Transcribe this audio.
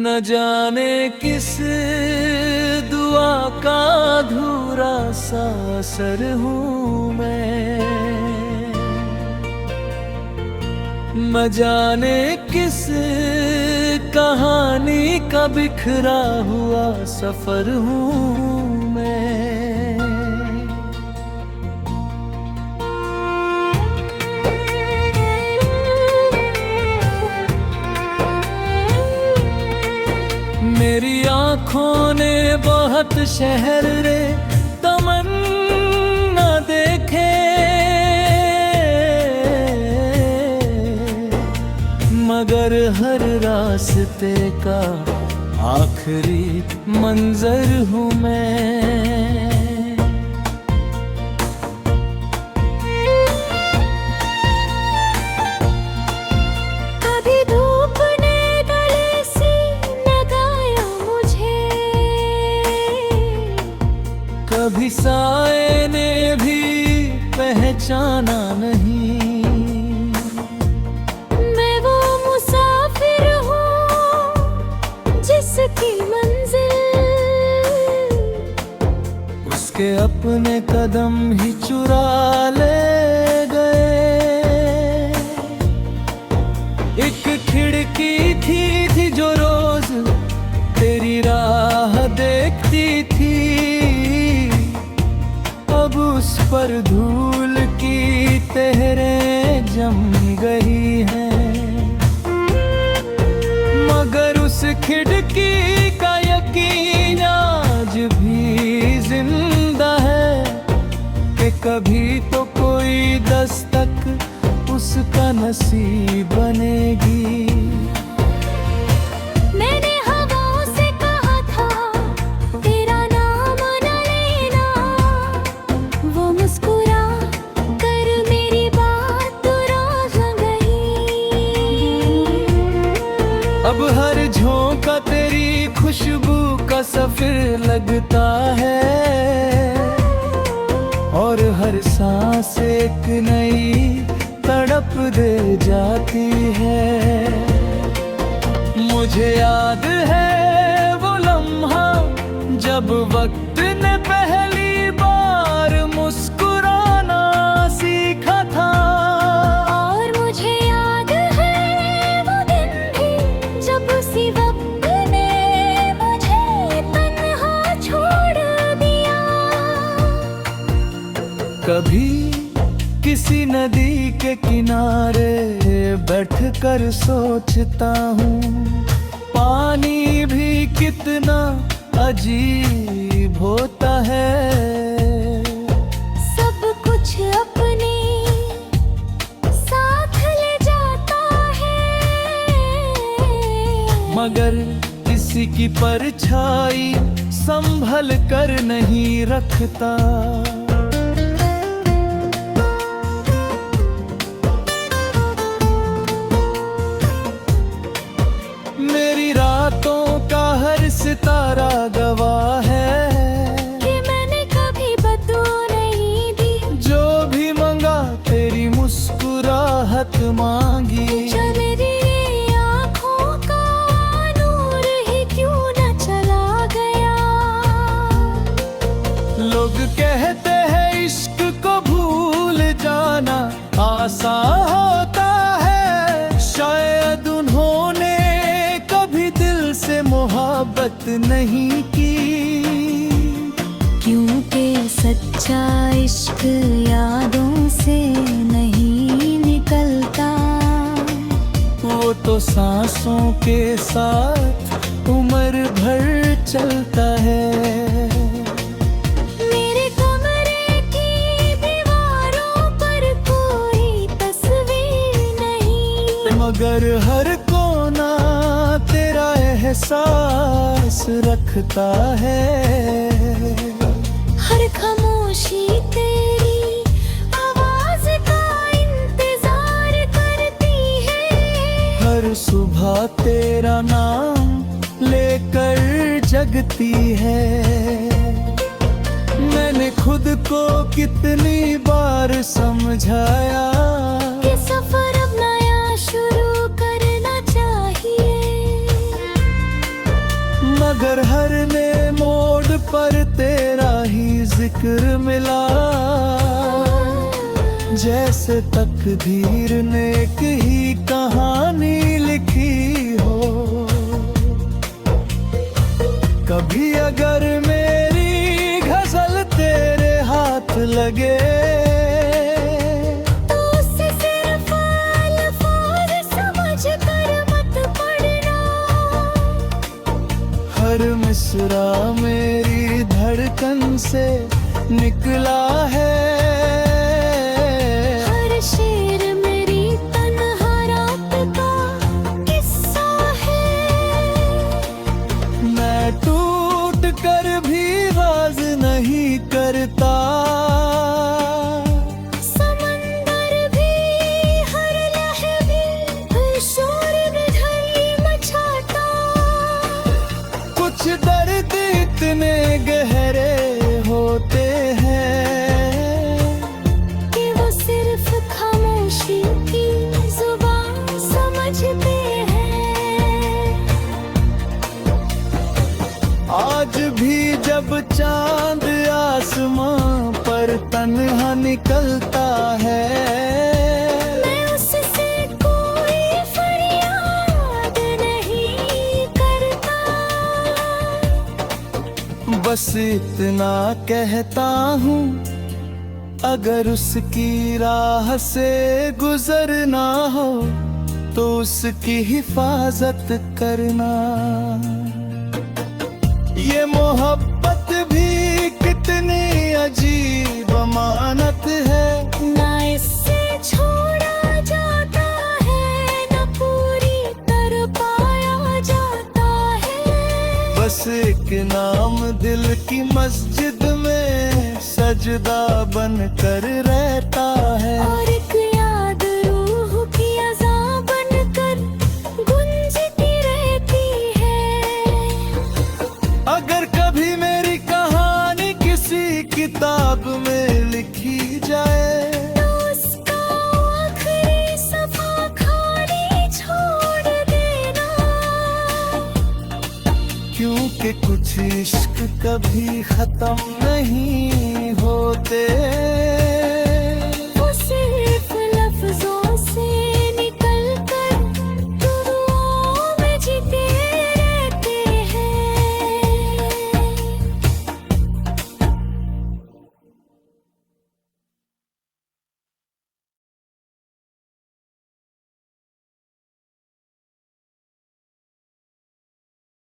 न जाने किस दुआ का अधूरा सा असर हूँ मैं, न जाने किस कहानी का बिखरा हुआ सफर हूँ मैं। मेरी आँखों ने बहुत शहर रे तमन्ना देखे, मगर हर रास्ते का आखिरी मंजर हूँ मैं। कभी धूप ने गले से लगाया मुझे, कभी साए ने भी पहचाना नहीं। जिसकी मंजिल उसके अपने कदम ही चुरा ले गए। एक खिड़की थी जो रोज तेरी राह देखती थी, अब उस पर धूल की तेरें जम गई हैं। मगर उस खिड़की का यकीन आज भी जिंदा है कि कभी तो कोई दस्तक उसका नसीब बनेगी। मैंने हवाओं से कहा था तेरा नाम न लेना, वो मुस्कुरा कर मेरी बात रोज गई। अब हर झोंका तेरी खुशबू का सफर लगता है, और हर सांस एक नई तड़प दे जाती है। मुझे याद है वो लम्हा जब वक्त ने पहली बार मुस्कुराना सीखा था, और मुझे याद है वो दिन भी जब उसी वक्त ने मुझे तन्हा छोड़ दिया। कभी किसी नदी के किनारे बैठकर सोचता हूँ, पानी भी कितना अजीब होता है। सब कुछ अपने साथ ले जाता है, मगर किसी की परछाई संभल कर नहीं रखता। मेरी रातों का हर सितारा गवाह है कि मैंने कभी बदू नहीं दी, जो भी मंगा तेरी मुस्कुराहट मांगी। जो मेरी आँखों का नूर ही क्यों न चला गया। लोग कहते हैं इश्क को भूल जाना आसान होता है, शायद उन्होंने कभी दिल से मोहब्बत नहीं की। क्योंकि सच्चा इश्क यादों से नहीं निकलता, वो तो सांसों के साथ उम्र भर चलता है। मेरे कमरे की दीवारों पर कोई तस्वीर नहीं, मगर हर कोना तेरा एहसास रखता है। हर खामोशी तेरी आवाज का इंतजार करती है, हर सुबह तेरा नाम लेकर जगती है। मैंने खुद को कितनी बार समझाया कि सफर अब नया शुरू करना चाहिए। मगर हर नए मोड़ पर तेरा ही जिक्र मिला, जैसे तकदीर ने एक ही कहानी लिखी हो। कभी अगर मेरी गजल तेरे हाथ लगे तो उसे सिर्फ अल्फाज समझ कर मत पढ़ना। हर मिसरा मेरी धड़कन से निकला है, हर शेर मेरी तन्हा रात का किस्सा है। मैं टूट कर भी राज नहीं करता, समंदर भी हर लहर भी शोर में धरती मचाता। कुछ दर्द इतने गहरे होते हैं कि वो सिर्फ खामोशी की जुबान समझते हैं। आज भी जब चांद आसमां पर तन्हा निकलता है, मैं उससे कोई फरियाद नहीं करता। बस इतना कहता हूँ, अगर उसकी राह से गुजरना हो तो उसकी हिफाजत करना। ये मोहब्बत भी कितनी अजीब अमानत है, ना इससे छोड़ा जाता है, ना पूरी तरह पाया जाता है। बस एक नाम दिल की मस्जिद में सजदा बन कर रहता है। और एक याद रूह की अज़ा बनकर गुंजती रहती है। अगर कभी मेरी कहानी किसी किताब में लिखी जाए तो उसका आखिरी सफ़ा खाली छोड़ देना। क्योंकि कुछ इश्क कभी खत्म नहीं होते।